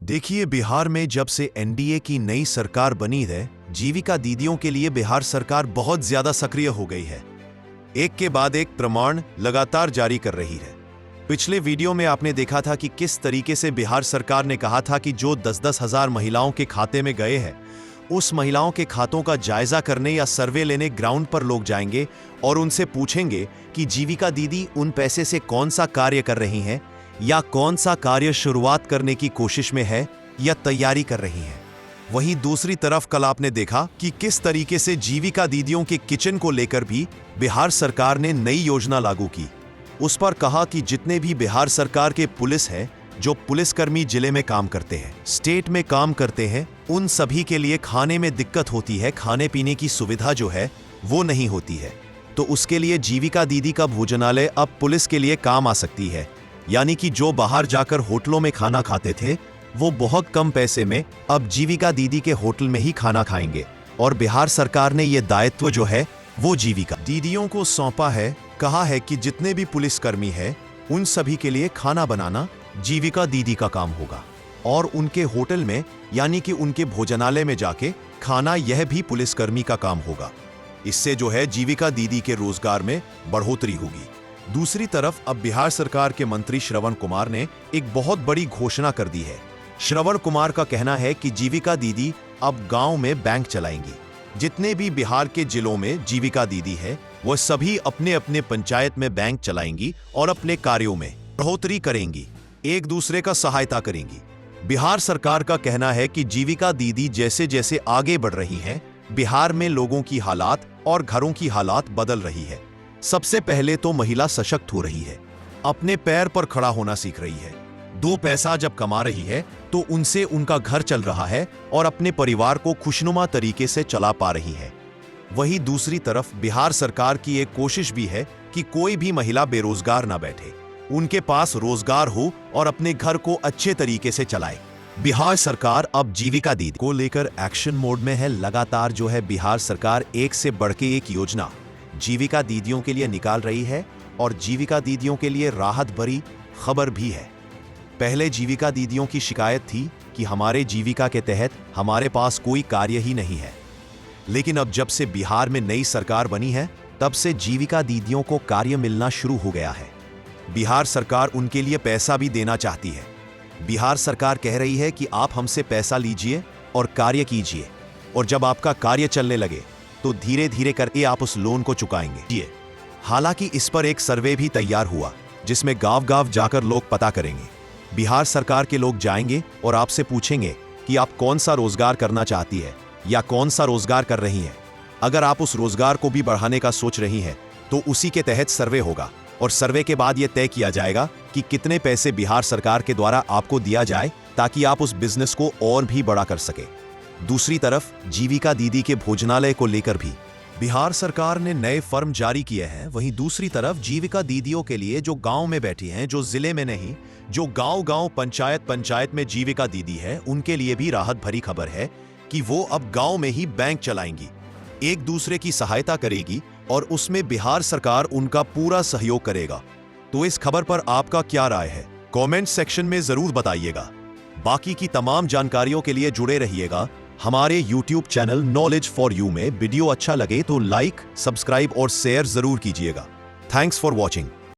देखिए, बिहार में जब से एनडीए की नई सरकार बनी है, जीविका दीदियों के लिए बिहार सरकार बहुत ज्यादा सक्रिय हो गई है। एक के बाद एक प्रमाण लगातार जारी कर रही है। पिछले वीडियो में आपने देखा था कि किस तरीके से बिहार सरकार ने कहा था कि जो 10-10 हजार महिलाओं के खाते में गए हैं, उस महिलाओं के खातों का जायजा करने या सर्वे लेने ग्राउंड पर लोग जाएंगे और उनसे पूछेंगे कि जीविका दीदी उन पैसे से कौन सा कार्य कर रही हैं या कौन सा कार्य शुरुआत करने की कोशिश में है या तैयारी कर रही हैं। वहीं दूसरी तरफ कल आपने देखा कि किस तरीके से जीविका दीदियों के किचन को लेकर भी बिहार सरकार ने नई योजना लागू की। उस पर कहा कि जितने भी बिहार सरकार के पुलिस है, जो पुलिसकर्मी जिले में काम करते हैं, स्टेट में काम करते हैं, उन सभी के लिए खाने में दिक्कत होती है, खाने पीने की सुविधा जो है वो नहीं होती है। तो उसके लिए जीविका दीदी का भोजनालय अब पुलिस के लिए काम आ सकती है। यानी कि जो बाहर जाकर होटलों में खाना खाते थे, वो बहुत कम पैसे में अब जीविका दीदी के होटल में ही खाना खाएंगे। और बिहार सरकार ने ये दायित्व जो है वो जीविका दीदियों को सौंपा है। कहा है कि जितने भी पुलिसकर्मी है, उन सभी के लिए खाना बनाना जीविका दीदी का काम होगा और उनके होटल में यानी कि उनके भोजनालय में जाके खाना यह भी पुलिसकर्मी का काम होगा। इससे जो है जीविका दीदी के रोजगार में बढ़ोतरी होगी। दूसरी तरफ अब बिहार सरकार के मंत्री श्रवण कुमार ने एक बहुत बड़ी घोषणा कर दी है। श्रवण कुमार का कहना है कि जीविका दीदी अब गांव में बैंक चलाएंगी। जितने भी बिहार के जिलों में जीविका दीदी है, वह सभी अपने अपने पंचायत में बैंक चलाएंगी और अपने कार्यों में बढ़ोतरी करेंगी, एक दूसरे का सहायता करेंगी। बिहार सरकार का कहना है कि जीविका दीदी जैसे जैसे आगे बढ़ रही हैं, बिहार में लोगों की हालात और घरों की हालात बदल रही है। सबसे पहले तो महिला सशक्त हो रही है, अपने पैर पर खड़ा होना सीख रही है। 2 पैसा जब कमा रही है तो उनसे उनका घर चल रहा है और अपने परिवार को खुशनुमा तरीके से चला पा रही है। वहीं दूसरी तरफ बिहार सरकार की एक कोशिश भी है कि कोई भी महिला बेरोजगार ना बैठे, उनके पास रोजगार हो और अपने घर को अच्छे तरीके से चलाए। बिहार सरकार अब जीविका दीदी को लेकर एक्शन मोड में है। लगातार जो है बिहार सरकार एक से बढ़ के एक योजना जीविका दीदियों के लिए निकाल रही है और जीविका दीदियों के लिए राहत भरी खबर भी है। पहले जीविका दीदियों की शिकायत थी कि हमारे जीविका के तहत हमारे पास कोई कार्य ही नहीं है, लेकिन अब जब से बिहार में नई सरकार बनी है, तब से जीविका दीदियों को कार्य मिलना शुरू हो गया है। बिहार सरकार उनके लिए पैसा भी देना चाहती है। बिहार सरकार कह रही है कि आप हमसे पैसा लीजिए और कार्य कीजिए, और जब आपका कार्य चलने लगे तो धीरे धीरे करके आप उस लोन को चुकाएंगे। हालांकि इस पर एक सर्वे भी तैयार हुआ, जिसमें गांव-गांव जाकर लोग पता करेंगे। बिहार सरकार के लोग जाएंगे और आपसे पूछेंगे कि आप कौन सा रोजगार करना चाहती है या कौन सा रोजगार कर रही हैं। अगर आप उस रोजगार को भी बढ़ाने का सोच रही हैं, तो उसी के तहत सर्वे होगा और सर्वे के बाद यह तय किया जाएगा कि कितने पैसे बिहार सरकार के द्वारा आपको दिया जाए ताकि आप उस बिजनेस को और भी बड़ा कर सके। दूसरी तरफ जीविका दीदी के भोजनालय को लेकर भी बिहार सरकार ने नए फॉर्म जारी किए हैं। वहीं दूसरी तरफ जीविका दीदियों के लिए जो गांव में बैठी हैं, जो जिले में नहीं, जो गांव-गांव पंचायत में जीविका दीदी है, उनके लिए भी राहत भरी खबर है कि वो अब गांव में ही बैंक चलाएंगी, एक दूसरे की सहायता करेगी और उसमें बिहार सरकार उनका पूरा सहयोग करेगा। तो इस खबर पर आपका क्या राय है, कमेंट सेक्शन में जरूर बताइएगा। बाकी की तमाम जानकारियों के लिए जुड़े रहिएगा हमारे YouTube channel knowledge for you में। वीडियो अच्छा लगे तो लाइक, सब्सक्राइब और शेयर जरूर कीजिएगा। Thanks for watching.